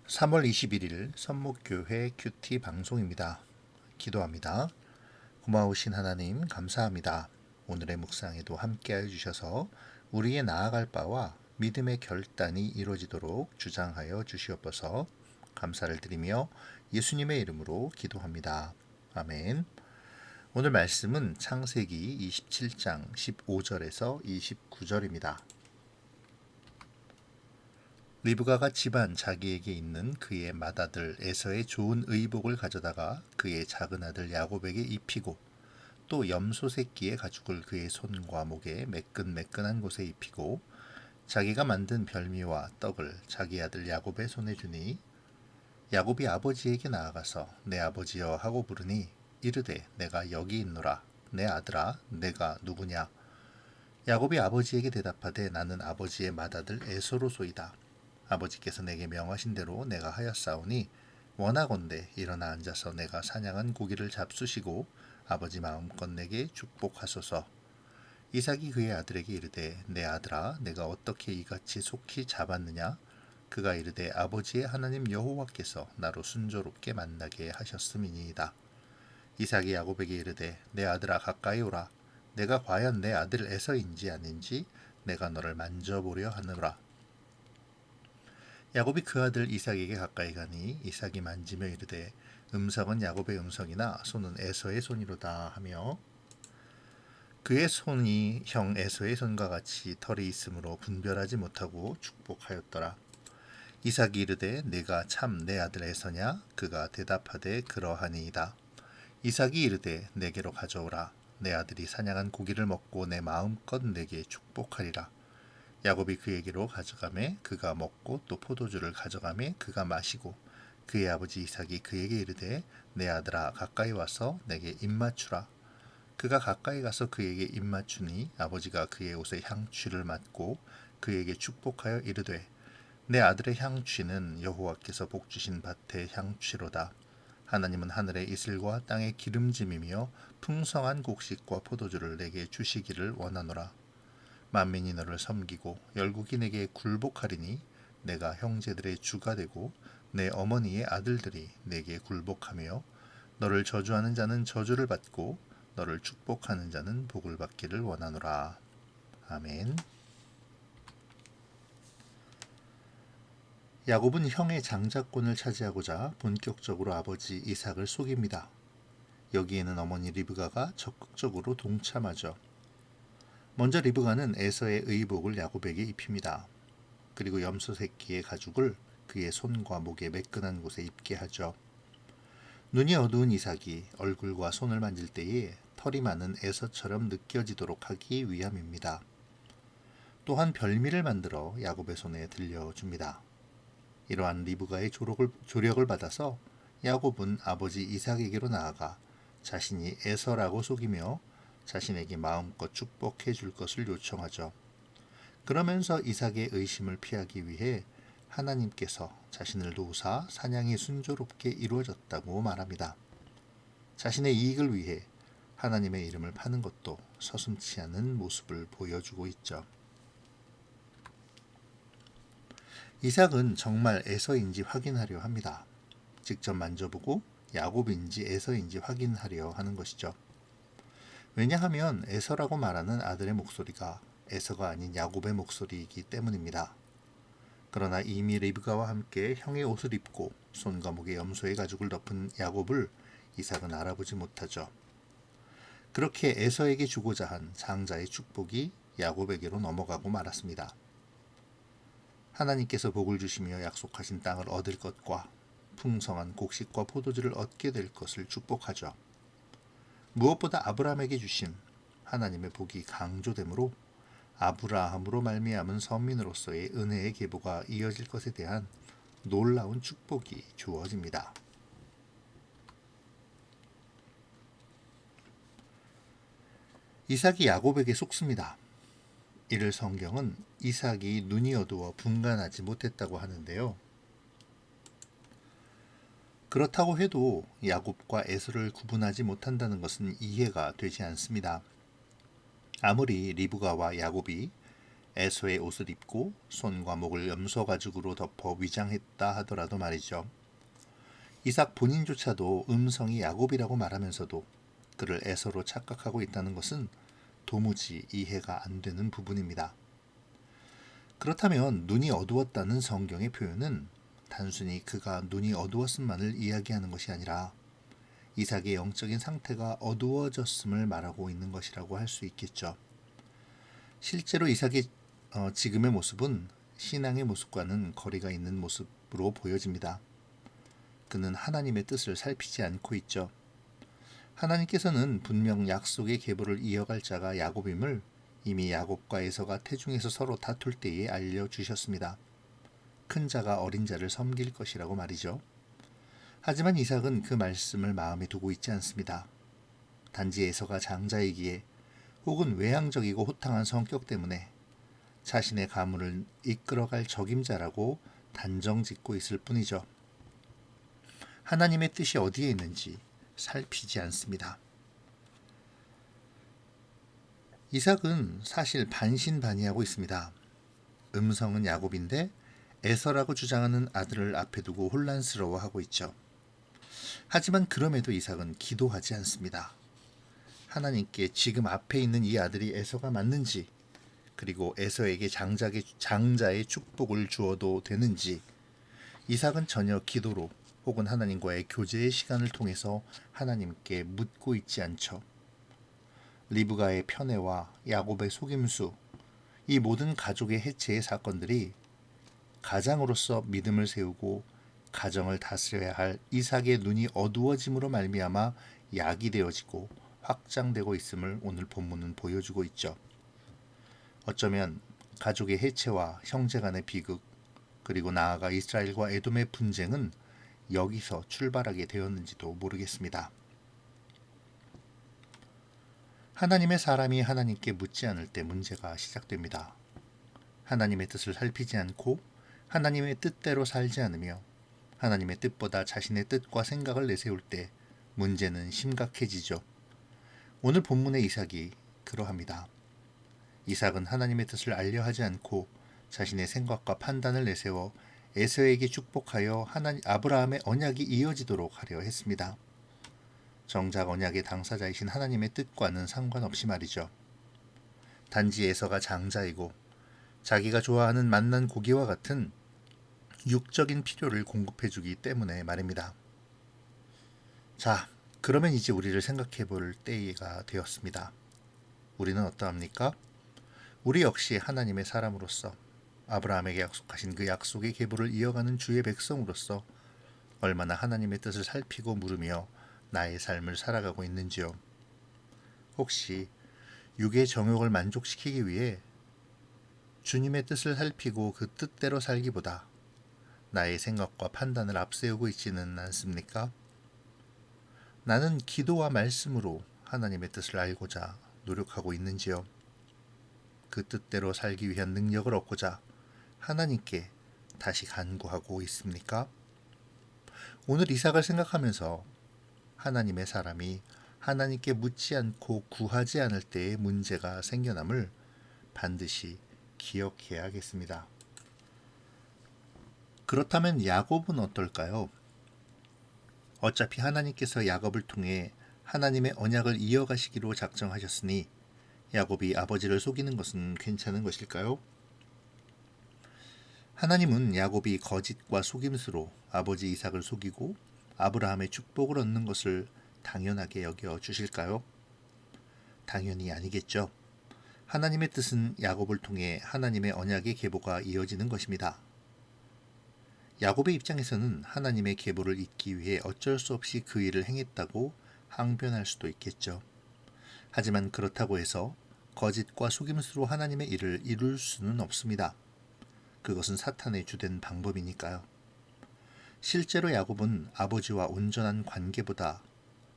3월 21일 선목교회 큐티 방송입니다. 기도합니다. 고마우신 하나님 감사합니다. 오늘의 묵상에도 함께해 주셔서 우리의 나아갈 바와 믿음의 결단이 이루어지도록 주장하여 주시옵소서. 감사를 드리며 예수님의 이름으로 기도합니다. 아멘. 오늘 말씀은 창세기 27장 15절에서 29절입니다. 리브가가 집안 자기에게 있는 그의 맏아들 에서의 좋은 의복을 가져다가 그의 작은 아들 야곱에게 입히고 또 염소 새끼의 가죽을 그의 손과 목에 매끈매끈한 곳에 입히고 자기가 만든 별미와 떡을 자기 아들 야곱의 손에 주니 야곱이 아버지에게 나아가서 내 아버지여 하고 부르니 이르되 내가 여기 있노라. 내 아들아 내가 누구냐. 야곱이 아버지에게 대답하되 나는 아버지의 맏아들 에서로소이다. 아버지께서 내게 명하신 대로 내가 하였사오니 원하건대 일어나 앉아서 내가 사냥한 고기를 잡수시고 아버지 마음껏 내게 축복하소서. 이삭이 그의 아들에게 이르되 내 아들아 내가 어떻게 이같이 속히 잡았느냐. 그가 이르되 아버지의 하나님 여호와께서 나로 순조롭게 만나게 하셨음이니이다. 이삭이 야곱에게 이르되 내 아들아 가까이 오라. 내가 과연 내 아들 에서인지 아닌지 내가 너를 만져보려 하노라. 야곱이 그 아들 이삭에게 가까이 가니 이삭이 만지며 이르되 음성은 야곱의 음성이나 손은 에서의 손이로다 하며 그의 손이 형 에서의 손과 같이 털이 있으므로 분별하지 못하고 축복하였더라. 이삭이 이르되 네가 참 내 아들 에서냐. 그가 대답하되 그러하니이다. 이삭이 이르되 내게로 가져오라. 내 아들이 사냥한 고기를 먹고 내 마음껏 내게 축복하리라. 야곱이 그에게로 가져가매 그가 먹고 또 포도주를 가져가매 그가 마시고 그의 아버지 이삭이 그에게 이르되 내 아들아 가까이 와서 내게 입맞추라. 그가 가까이 가서 그에게 입맞추니 아버지가 그의 옷에 향취를 맡고 그에게 축복하여 이르되 내 아들의 향취는 여호와께서 복주신 밭의 향취로다. 하나님은 하늘의 이슬과 땅의 기름짐이며 풍성한 곡식과 포도주를 내게 주시기를 원하노라. 만민이 너를 섬기고 열국이 내게 굴복하리니 내가 형제들의 주가 되고 내 어머니의 아들들이 내게 굴복하며 너를 저주하는 자는 저주를 받고 너를 축복하는 자는 복을 받기를 원하노라. 아멘. 야곱은 형의 장자권을 차지하고자 본격적으로 아버지 이삭을 속입니다. 여기에는 어머니 리브가가 적극적으로 동참하죠. 먼저 리브가는 에서의 의복을 야곱에게 입힙니다. 그리고 염소 새끼의 가죽을 그의 손과 목에 매끈한 곳에 입게 하죠. 눈이 어두운 이삭이 얼굴과 손을 만질 때에 털이 많은 에서처럼 느껴지도록 하기 위함입니다. 또한 별미를 만들어 야곱의 손에 들려줍니다. 이러한 리브가의 조력을 받아서 야곱은 아버지 이삭에게로 나아가 자신이 에서라고 속이며 자신에게 마음껏 축복해 줄 것을 요청하죠. 그러면서 이삭의 의심을 피하기 위해 하나님께서 자신을 도우사 사냥이 순조롭게 이루어졌다고 말합니다. 자신의 이익을 위해 하나님의 이름을 파는 것도 서슴지 않은 모습을 보여주고 있죠. 이삭은 정말 에서인지 확인하려 합니다. 직접 만져보고 야곱인지 에서인지 확인하려 하는 것이죠. 왜냐하면 에서라고 말하는 아들의 목소리가 에서가 아닌 야곱의 목소리이기 때문입니다. 그러나 이미 리브가와 함께 형의 옷을 입고 손과 목에 염소의 가죽을 덮은 야곱을 이삭은 알아보지 못하죠. 그렇게 에서에게 주고자 한 장자의 축복이 야곱에게로 넘어가고 말았습니다. 하나님께서 복을 주시며 약속하신 땅을 얻을 것과 풍성한 곡식과 포도주를 얻게 될 것을 축복하죠. 무엇보다 아브라함에게 주신 하나님의 복이 강조되므로 아브라함으로 말미암은 선민으로서의 은혜의 계보가 이어질 것에 대한 놀라운 축복이 주어집니다. 이삭이 야곱에게 속습니다. 이를 성경은 이삭이 눈이 어두워 분간하지 못했다고 하는데요. 그렇다고 해도 야곱과 에서를 구분하지 못한다는 것은 이해가 되지 않습니다. 아무리 리브가와 야곱이 에서의 옷을 입고 손과 목을 염소 가죽으로 덮어 위장했다 하더라도 말이죠. 이삭 본인조차도 음성이 야곱이라고 말하면서도 그를 에서로 착각하고 있다는 것은 도무지 이해가 안 되는 부분입니다. 그렇다면 눈이 어두웠다는 성경의 표현은 단순히 그가 눈이 어두웠음만을 이야기하는 것이 아니라 이삭의 영적인 상태가 어두워졌음을 말하고 있는 것이라고 할 수 있겠죠. 실제로 이삭의 지금의 모습은 신앙의 모습과는 거리가 있는 모습으로 보여집니다. 그는 하나님의 뜻을 살피지 않고 있죠. 하나님께서는 분명 약속의 계보를 이어갈 자가 야곱임을 이미 야곱과 에서가 태중에서 서로 다툴 때에 알려주셨습니다. 큰 자가 어린 자를 섬길 것이라고 말이죠. 하지만 이삭은 그 말씀을 마음에 두고 있지 않습니다. 단지 에서가 장자이기에 혹은 외향적이고 호탕한 성격 때문에 자신의 가문을 이끌어갈 적임자라고 단정짓고 있을 뿐이죠. 하나님의 뜻이 어디에 있는지 살피지 않습니다. 이삭은 사실 반신반의하고 있습니다. 음성은 야곱인데 에서라고 주장하는 아들을 앞에 두고 혼란스러워하고 있죠. 하지만 그럼에도 이삭은 기도하지 않습니다. 하나님께 지금 앞에 있는 이 아들이 에서가 맞는지, 그리고 에서에게 장자의 축복을 주어도 되는지, 이삭은 전혀 기도로 혹은 하나님과의 교제의 시간을 통해서 하나님께 묻고 있지 않죠. 리브가의 편애와 야곱의 속임수, 이 모든 가족의 해체의 사건들이 가장으로서 믿음을 세우고 가정을 다스려야 할 이삭의 눈이 어두워짐으로 말미암아 야기되어지고 확장되고 있음을 오늘 본문은 보여주고 있죠. 어쩌면 가족의 해체와 형제 간의 비극, 그리고 나아가 이스라엘과 에돔의 분쟁은 여기서 출발하게 되었는지도 모르겠습니다. 하나님의 사람이 하나님께 묻지 않을 때 문제가 시작됩니다. 하나님의 뜻을 살피지 않고 하나님의 뜻대로 살지 않으며 하나님의 뜻보다 자신의 뜻과 생각을 내세울 때 문제는 심각해지죠. 오늘 본문의 이삭이 그러합니다. 이삭은 하나님의 뜻을 알려 하지 않고 자신의 생각과 판단을 내세워 에서에게 축복하여 아브라함의 언약이 이어지도록 하려 했습니다. 정작 언약의 당사자이신 하나님의 뜻과는 상관없이 말이죠. 단지 에서가 장자이고 자기가 좋아하는 맛난 고기와 같은 육적인 필요를 공급해주기 때문에 말입니다. 자, 그러면 이제 우리를 생각해 볼 때가 되었습니다. 우리는 어떠합니까? 우리 역시 하나님의 사람으로서 아브라함에게 약속하신 그 약속의 계보를 이어가는 주의 백성으로서 얼마나 하나님의 뜻을 살피고 물으며 나의 삶을 살아가고 있는지요. 혹시 육의 정욕을 만족시키기 위해 주님의 뜻을 살피고 그 뜻대로 살기보다 나의 생각과 판단을 앞세우고 있지는 않습니까? 나는 기도와 말씀으로 하나님의 뜻을 알고자 노력하고 있는지요? 그 뜻대로 살기 위한 능력을 얻고자 하나님께 다시 간구하고 있습니까? 오늘 이삭을 생각하면서 하나님의 사람이 하나님께 묻지 않고 구하지 않을 때의 문제가 생겨남을 반드시 기억해야겠습니다. 그렇다면 야곱은 어떨까요? 어차피 하나님께서 야곱을 통해 하나님의 언약을 이어가시기로 작정하셨으니 야곱이 아버지를 속이는 것은 괜찮은 것일까요? 하나님은 야곱이 거짓과 속임수로 아버지 이삭을 속이고 아브라함의 축복을 얻는 것을 당연하게 여겨 주실까요? 당연히 아니겠죠. 하나님의 뜻은 야곱을 통해 하나님의 언약의 계보가 이어지는 것입니다. 야곱의 입장에서는 하나님의 계보를 잇기 위해 어쩔 수 없이 그 일을 행했다고 항변할 수도 있겠죠. 하지만 그렇다고 해서 거짓과 속임수로 하나님의 일을 이룰 수는 없습니다. 그것은 사탄의 주된 방법이니까요. 실제로 야곱은 아버지와 온전한 관계보다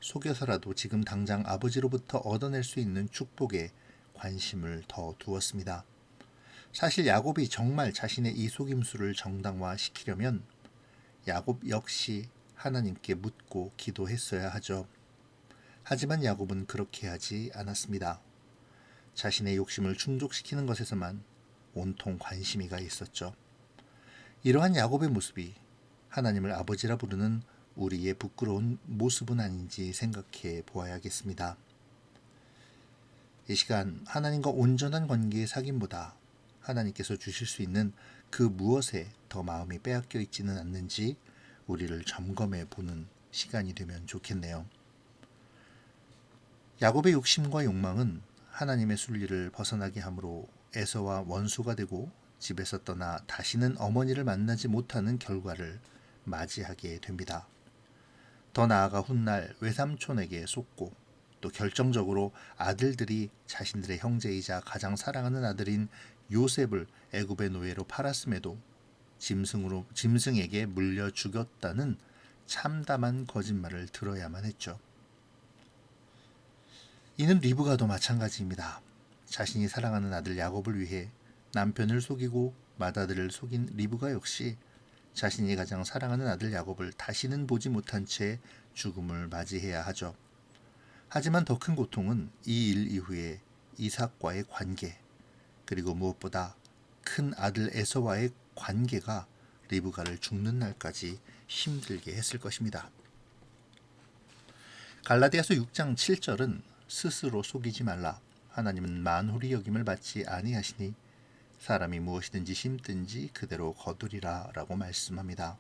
속여서라도 지금 당장 아버지로부터 얻어낼 수 있는 축복에 관심을 더 두었습니다. 사실 야곱이 정말 자신의 이 속임수를 정당화시키려면 야곱 역시 하나님께 묻고 기도했어야 하죠. 하지만 야곱은 그렇게 하지 않았습니다. 자신의 욕심을 충족시키는 것에서만 온통 관심이 가 있었죠. 이러한 야곱의 모습이 하나님을 아버지라 부르는 우리의 부끄러운 모습은 아닌지 생각해 보아야겠습니다. 이 시간 하나님과 온전한 관계의 사귐보다 하나님께서 주실 수 있는 그 무엇에 더 마음이 빼앗겨 있지는 않는지 우리를 점검해 보는 시간이 되면 좋겠네요. 야곱의 욕심과 욕망은 하나님의 순리를 벗어나게 함으로 에서와 원수가 되고 집에서 떠나 다시는 어머니를 만나지 못하는 결과를 맞이하게 됩니다. 더 나아가 훗날 외삼촌에게 속고 또 결정적으로 아들들이 자신들의 형제이자 가장 사랑하는 아들인 요셉을 애굽의 노예로 팔았음에도 짐승에게 물려 죽였다는 참담한 거짓말을 들어야만 했죠. 이는 리브가도 마찬가지입니다. 자신이 사랑하는 아들 야곱을 위해 남편을 속이고 맏아들을 속인 리브가 역시 자신이 가장 사랑하는 아들 야곱을 다시는 보지 못한 채 죽음을 맞이해야 하죠. 하지만 더 큰 고통은 이 일 이후에 이삭과의 관계, 그리고 무엇보다 큰 아들 에서와의 관계가 리브가를 죽는 날까지 힘들게 했을 것입니다. 갈라디아서 6장 7절은 스스로 속이지 말라. 하나님은 만홀히 여김을 받지 아니하시니 사람이 무엇이든지 심든지 그대로 거두리라 라고 말씀합니다.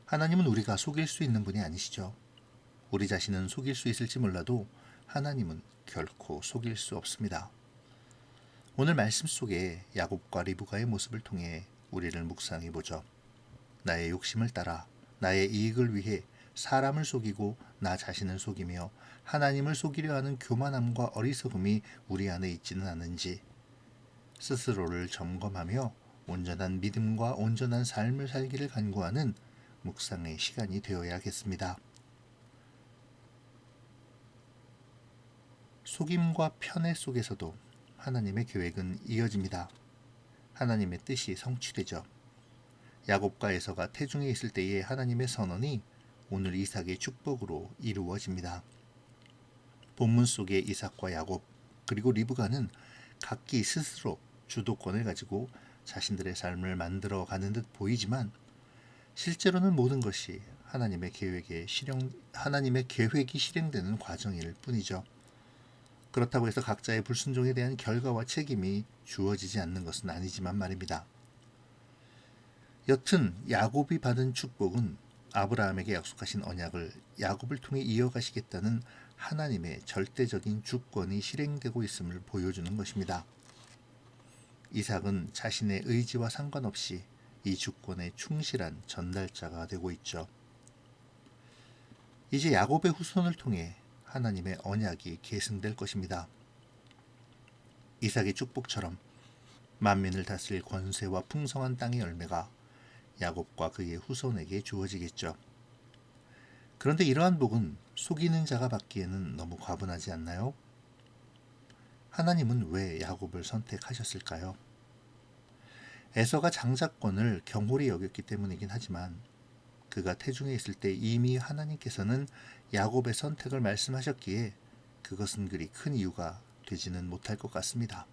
하나님은 우리가 속일 수 있는 분이 아니시죠. 우리 자신은 속일 수 있을지 몰라도 하나님은 결코 속일 수 없습니다. 오늘 말씀 속에 야곱과 리브가의 모습을 통해 우리를 묵상해 보죠. 나의 욕심을 따라 나의 이익을 위해 사람을 속이고 나 자신을 속이며 하나님을 속이려 하는 교만함과 어리석음이 우리 안에 있지는 않은지 스스로를 점검하며 온전한 믿음과 온전한 삶을 살기를 간구하는 묵상의 시간이 되어야겠습니다. 속임과 편애 속에서도 하나님의 계획은 이어집니다. 하나님의 뜻이 성취되죠. 야곱과 에서가 태중에 있을 때의 하나님의 선언이 오늘 이삭의 축복으로 이루어집니다. 본문 속의 이삭과 야곱 그리고 리브가는 각기 스스로 주도권을 가지고 자신들의 삶을 만들어가는 듯 보이지만 실제로는 모든 것이 하나님의 계획이 실행되는 과정일 뿐이죠. 그렇다고 해서 각자의 불순종에 대한 결과와 책임이 주어지지 않는 것은 아니지만 말입니다. 여튼 야곱이 받은 축복은 아브라함에게 약속하신 언약을 야곱을 통해 이어가시겠다는 하나님의 절대적인 주권이 실행되고 있음을 보여주는 것입니다. 이삭은 자신의 의지와 상관없이 이 주권에 충실한 전달자가 되고 있죠. 이제 야곱의 후손을 통해 하나님의 언약이 계승될 것입니다. 이삭의 축복처럼 만민을 다스릴 권세와 풍성한 땅의 열매가 야곱과 그의 후손에게 주어지겠죠. 그런데 이러한 복은 속이는 자가 받기에는 너무 과분하지 않나요? 하나님은 왜 야곱을 선택하셨을까요? 에서가 장자권을 경홀히 여겼기 때문이긴 하지만 그가 태중에 있을 때 이미 하나님께서는 야곱의 선택을 말씀하셨기에 그것은 그리 큰 이유가 되지는 못할 것 같습니다.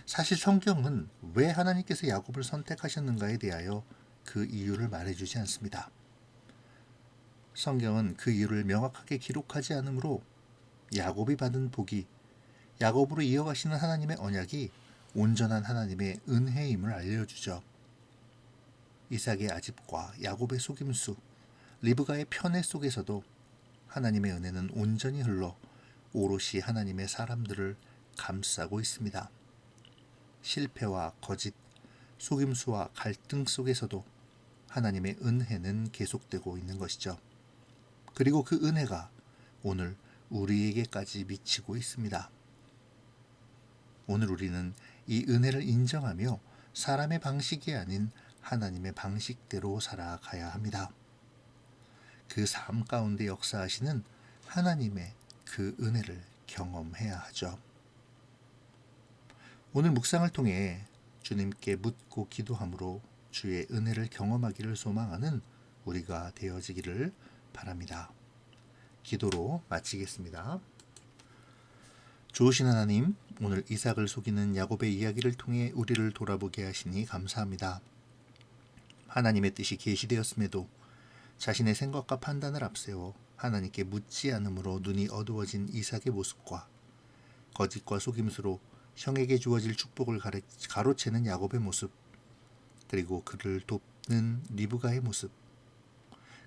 사실 성경은 왜 하나님께서 야곱을 선택하셨는가에 대하여 그 이유를 말해주지 않습니다. 성경은 그 이유를 명확하게 기록하지 않으므로 야곱이 받은 복이 야곱으로 이어가시는 하나님의 언약이 온전한 하나님의 은혜임을 알려주죠. 이삭의 아집과 야곱의 속임수, 리브가의 편애 속에서도 하나님의 은혜는 온전히 흘러 오롯이 하나님의 사람들을 감싸고 있습니다. 실패와 거짓, 속임수와 갈등 속에서도 하나님의 은혜는 계속되고 있는 것이죠. 그리고 그 은혜가 오늘 우리에게까지 미치고 있습니다. 오늘 우리는 이 은혜를 인정하며 사람의 방식이 아닌 하나님의 방식대로 살아가야 합니다. 그 삶 가운데 역사하시는 하나님의 그 은혜를 경험해야 하죠. 오늘 묵상을 통해 주님께 묻고 기도함으로 주의 은혜를 경험하기를 소망하는 우리가 되어지기를 바랍니다. 기도로 마치겠습니다. 좋으신 하나님, 오늘 이삭을 속이는 야곱의 이야기를 통해 우리를 돌아보게 하시니 감사합니다. 하나님의 뜻이 계시되었음에도 자신의 생각과 판단을 앞세워 하나님께 묻지 않으므로 눈이 어두워진 이삭의 모습과 거짓과 속임수로 형에게 주어질 축복을 가로채는 야곱의 모습, 그리고 그를 돕는 리브가의 모습,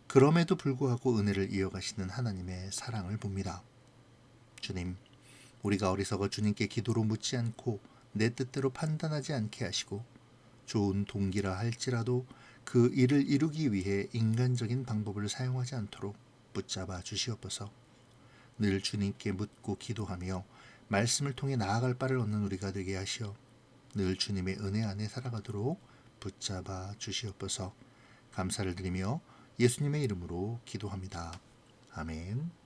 그럼에도 불구하고 은혜를 이어가시는 하나님의 사랑을 봅니다. 주님, 우리가 어리석어 주님께 기도로 묻지 않고 내 뜻대로 판단하지 않게 하시고 좋은 동기라 할지라도 그 일을 이루기 위해 인간적인 방법을 사용하지 않도록 붙잡아 주시옵소서. 늘 주님께 묻고 기도하며 말씀을 통해 나아갈 바를 얻는 우리가 되게 하시어 늘 주님의 은혜 안에 살아가도록 붙잡아 주시옵소서. 감사를 드리며 예수님의 이름으로 기도합니다. 아멘.